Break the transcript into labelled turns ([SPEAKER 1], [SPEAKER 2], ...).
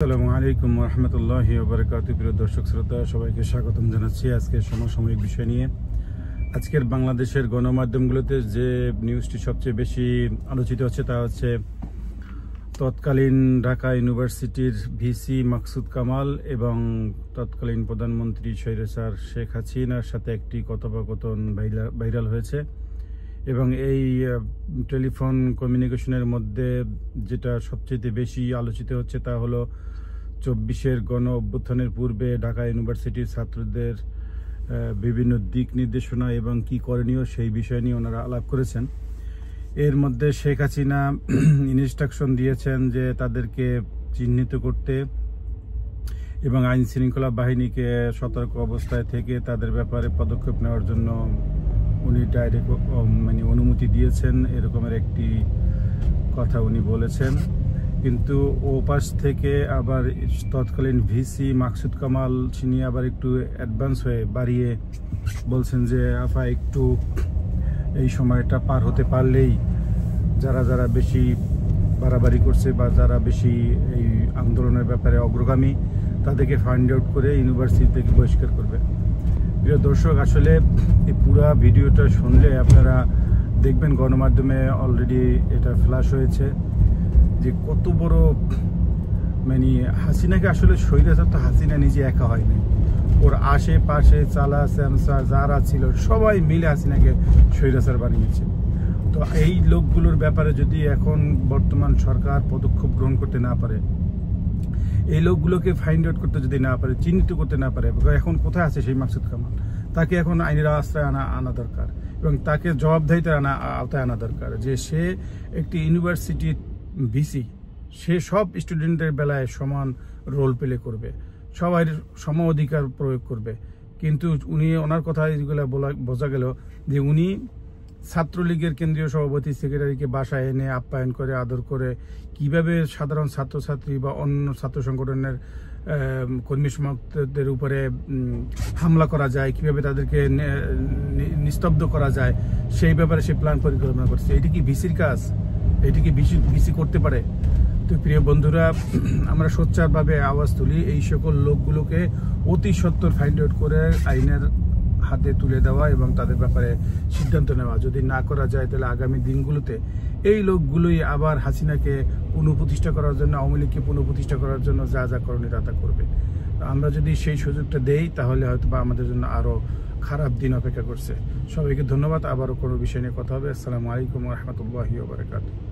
[SPEAKER 1] আসসালামু আলাইকুম ওয়া রাহমাতুল্লাহি ওয়া বারাকাতুহু। প্রিয় দর্শক শ্রোতা, সবাইকে স্বাগতম জানাচ্ছি আজকের সমসাময়িক বিষয় নিয়ে। আজকের বাংলাদেশের গণমাধ্যমগুলোতে যে নিউজটি সবচেয়ে বেশি আলোচিত হচ্ছে তা হচ্ছে তৎকালীন ঢাকা ইউনিভার্সিটির ভিসি মাকসুদ কামাল এবং তৎকালীন প্রধানমন্ত্রী স্বৈরাচার শেখ হাসিনার সাথে একটি কথোপকথন ভাইরাল হয়েছে। এবং এই টেলিফোন কমিউনিকেশনের মধ্যে যেটা সবচেয়ে বেশি আলোচিত হচ্ছে তা হলো 24-এর গণ অভ্যুত্থানের পূর্বে ঢাকা ইউনিভার্সিটির ছাত্রদের বিভিন্ন দিক নির্দেশনা এবং কি করণীয় সেই বিষয় নিয়ে ওনারা আলাপ করেছেন। এর মধ্যে শেখ হাসিনা ইনস্ট্রাকশন দিয়েছেন যে তাদেরকে চিহ্নিত করতে এবং আইন শৃঙ্খলা বাহিনীকে সতর্ক অবস্থায় থেকে তাদের ব্যাপারে পদক্ষেপ নেওয়ার জন্য উনি ডাইরেক্ট অনুমতি দিয়েছেন, এরকমের একটি কথা উনি বলেছেন। কিন্তু ও পাশ থেকে আবার তৎকালীন ভিসি মাকসুদ কামাল তিনি আবার একটু অ্যাডভান্স হয়ে বাড়িয়ে বলছেন যে আফা একটু এই সময়টা পার হতে পারলেই যারা বেশি বাড়াবাড়ি করছে বা যারা বেশি এই আন্দোলনের ব্যাপারে অগ্রগামী তাদেরকে ফাইন্ড আউট করে ইউনিভার্সিটি থেকে বহিষ্কার করবে। প্রিয় দর্শক, আসলে এই পুরো ভিডিওটা শুনলে আপনারা দেখবেন গণমাধ্যমে অলরেডি এটা ফ্ল্যাশ হয়েছে যে কত বড় হাসিনাকে আসলে স্বৈরাচার তো হাসিনা নিজে একা হয়নি, ওর আশেপাশে চালা স্যামসা যারা ছিল সবাই মিলে হাসিনাকে স্বৈরাচার বানিয়েছে। তো এই লোকগুলোর ব্যাপারে যদি এখন বর্তমান সরকার পদক্ষেপ গ্রহণ করতে না পারে, এই লোকগুলোকে ফাইন্ড আউট করতে যদি না পারে, চিহ্নিত করতে না পারে, এখন কোথায় আছে সেই মাকসুদ কামাল, তাকে এখন আইনের আশ্রয় আনা দরকার এবং তাকে জবাবদাহিতার আওতায় আনা দরকার যে সে একটি ইউনিভার্সিটির ভিসি, সে সব স্টুডেন্টের বেলায় সমান রোল প্লে করবে, সবাই সম অধিকার প্রয়োগ করবে। কিন্তু ওনার কথা এগুলো বোঝা গেল যে উনি ছাত্রলীগের কেন্দ্রীয় সভাপতি সেক্রেটারিকে বাসায় এনে আপ্যায়ন করে আদর করে কিভাবে সাধারণ ছাত্রছাত্রী বা অন্য ছাত্র সংগঠনের কর্মী সমর্থকদের উপরে হামলা করা যায়, কিভাবে তাদেরকে নিস্তব্ধ করা যায় সেই ব্যাপারে সে প্ল্যান পরিকল্পনা করছে। এটি কি ভিসির কাজ? এটি কি ভিসি করতে পারে? তো প্রিয় বন্ধুরা, আমরা সোচ্চারভাবে আওয়াজ তুলি এই সকল লোকগুলোকে অতি সত্বর ফাইন্ড আউট করে আইনের হাতে তুলে দেওয়া এবং তাদের ব্যাপারে সিদ্ধান্ত নেওয়া। যদি না করা যায় তাহলে আগামী দিনগুলোতে এই লোকগুলোই আবার হাসিনাকে পুনঃপ্রতিষ্ঠা করার জন্য, আওয়ামী লীগকে পুনঃপ্রতিষ্ঠা করার জন্য যা যা করণীয় তা করবে। আমরা যদি সেই সুযোগটা দেই তাহলে হয়তো বা আমাদের জন্য আরো খারাপ দিন অপেক্ষা করছে। সবাইকে ধন্যবাদ। আবারও কোনো বিষয় নিয়ে কথা হবে। আসসালামু আলাইকুম ওয়া রাহমাতুল্লাহি ওয়া বারাকাতুহু।